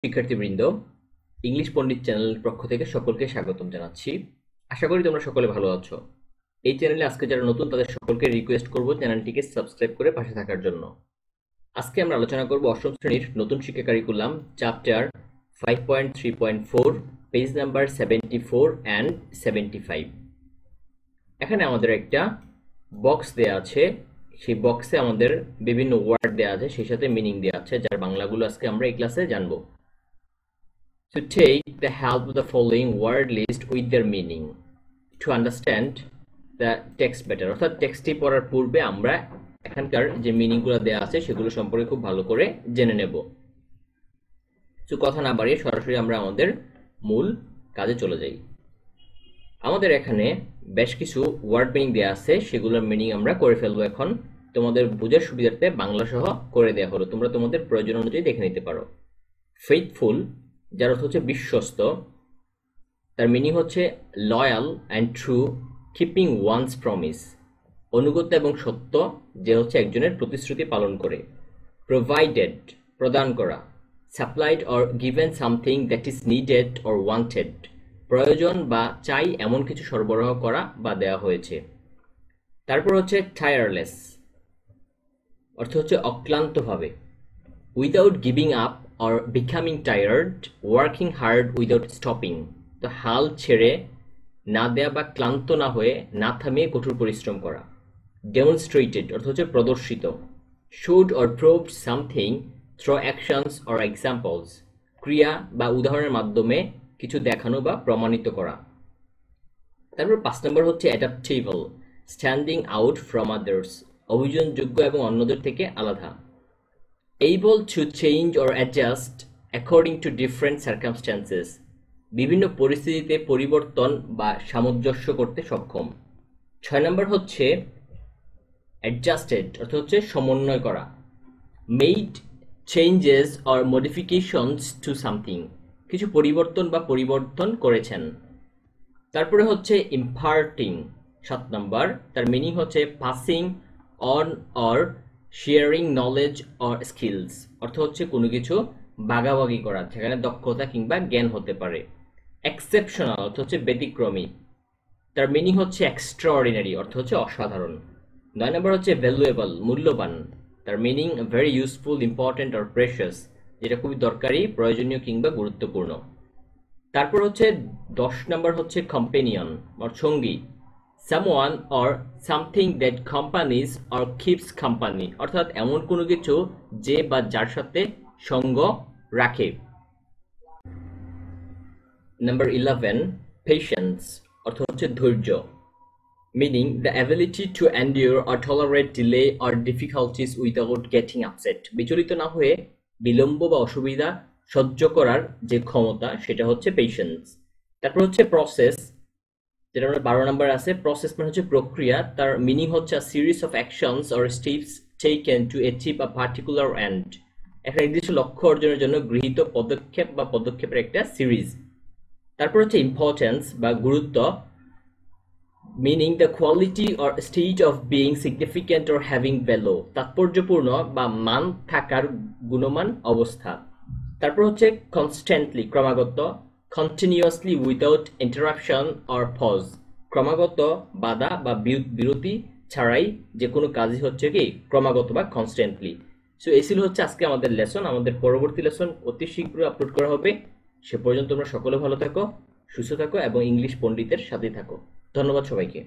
শিক্ষার্থীবৃন্দ, ইংলিশ পণ্ডিত চ্যানেলের পক্ষ থেকে সকলকে স্বাগতম জানাচ্ছি। আশা করি তোমরা সকলে ভালো আছো। এই চ্যানেলে আজকে যারা নতুন তাদের সকলকে রিকোয়েস্ট করব চ্যানেলটিকে সাবস্ক্রাইব করে পাশে থাকার জন্য। আজকে আমরা আলোচনা করব অষ্টম শ্রেণীর নতুন শিক্ষা curriculum chapter 5.3.4 page number 74 and 75। এখানে আমাদের একটা বক্স দেয়া আছে, সেই বক্সে আমাদের বিভিন্ন ওয়ার্ড দেয়া আছে, সেই সাথে মিনিং দেয়া আছে, যার বাংলাগুলো আজকে আমরা এই ক্লাসে জানবো। To take the help of the following word list with their meaning to understand the text better, অর্থাৎ টেক্সটটি পড়ার পূর্বে আমরা এখানকার যে মিনিংগুলো দেয়া আছে সেগুলো সম্পর্কে খুব ভালো করে জেনে নেব। তো কথা না বাড়িয়ে সরাসরি আমরা আমাদের মূল কাজে চলে যাই। আমাদের এখানে বেশ কিছু ওয়ার্ড মিনিং দেয়া আছে, সেগুলোর মিনিং আমরা করে ফেলবো। এখন তোমাদের বোঝার সুবিধার্থে বাংলা সহ করে দেয়া হলো, তোমরা তোমাদের প্রয়োজন অনুযায়ী দেখে নিতে পারো। ফেইথফুল, যার অর্থ হচ্ছে বিশ্বস্ত, তার মিনিং হচ্ছে loyal and true, keeping one's promise, অনুগত এবং সত্য, যে হচ্ছে একজনের প্রতিশ্রুতি পালন করে। প্রোভাইডেড, প্রদান করা। Supplied or given something that is needed or wanted, প্রয়োজন বা চাই এমন কিছু সরবরাহ করা বা দেওয়া হয়েছে। তারপর হচ্ছে টায়ারলেস, অর্থ হচ্ছে অক্লান্তভাবে। Without giving up or becoming tired, working hard without stopping, তো হাল ছেড়ে না দেয়া বা ক্লান্ত না হয়ে না থামিয়ে কঠোর পরিশ্রম করা। Demonstrated, অর্থ হচ্ছে প্রদর্শিত। Showed or proved something through actions or examples, ক্রিয়া বা উদাহরণের মাধ্যমে কিছু দেখানো বা প্রমাণিত করা। তারপর 5 নম্বর হচ্ছে adaptable, standing out from others, অভিযোজনযোগ্য এবং অন্যদের থেকে আলাদা। Able to change or adjust according to different circumstances, বিভিন্ন পরিস্থিতিতে পরিবর্তন বা সামঞ্জস্য করতে সক্ষম। 6 নম্বর হচ্ছে adjusted, অর্থ হচ্ছে সমন্বয় করা। Made changes or modifications to something, কিছু পরিবর্তন বা পরিবর্তন করেছেন। তারপরে হচ্ছে imparting, 7 নম্বর, তার মিনিং হচ্ছে passing on or sharing knowledge or skills, অর্থ হচ্ছে কোনো কিছু ভাগাভাগি করা, সেখানে দক্ষতা কিংবা জ্ঞান হতে পারে। এক্সেপশনাল, অর্থ হচ্ছে ব্যতিক্রমী, তার মিনিং হচ্ছে এক্সট্রাঅর্ডিনারি, অর্থ হচ্ছে অসাধারণ। 9 নম্বর হচ্ছে ভ্যালুয়েবল, মূল্যবান, তার meaning very useful, important or precious, যেটা খুবই দরকারি, প্রয়োজনীয় কিংবা গুরুত্বপূর্ণ। তারপর হচ্ছে 10 নম্বর হচ্ছে কম্পেনিয়ন, সঙ্গী। Someone or something that accompanies or keeps company, অর্থাৎ এমন কোনো কিছু যে বা যার সাথে সঙ্গ রাখে। নাম্বার 11 patience, অর্থ হচ্ছে ধৈর্য। Meaning the ability to endure or tolerate delay or difficulties without getting upset, বিচলিত না হয়ে বিলম্ব বা অসুবিধা সহ্য করার যে ক্ষমতা, সেটা হচ্ছে পেশেন্স। তারপর হচ্ছে প্রসেস, যেটা আমরা 12 নম্বর আছে। প্রসেস মানে হচ্ছে প্রক্রিয়া, তার মিনিং হচ্ছে a series of actions or steps taken to achieve a particular end, একটা নির্দিষ্ট লক্ষ্য অর্জনের জন্য গৃহীত পদক্ষেপ বা পদক্ষেপের একটা সিরিজ। তারপর হচ্ছে ইম্পর্টেন্স বা গুরুত্ব, meaning the quality or state of being significant or having value, তাৎপর্যপূর্ণ বা মান থাকার গুণমান অবস্থা। তারপর হচ্ছে কনস্ট্যান্টলি, ক্রমাগত। Continuously without interruption or pause, ক্রমাগত বাধা বা বিরতি ছাড়াই যে কোনো কাজই হচ্ছে কি ক্রমাগত বা কনস্ট্যান্টলি। সো এই ছিল হচ্ছে আজকে আমাদের লেসন। আমাদের পরবর্তী লেসন অতি শীঘ্রই আপলোড করা হবে। সে পর্যন্ত তোমরা সকলে ভালো থাকো, সুস্থ থাকো এবং ইংলিশ পণ্ডিতের সাথে থাকো। ধন্যবাদ সবাইকে।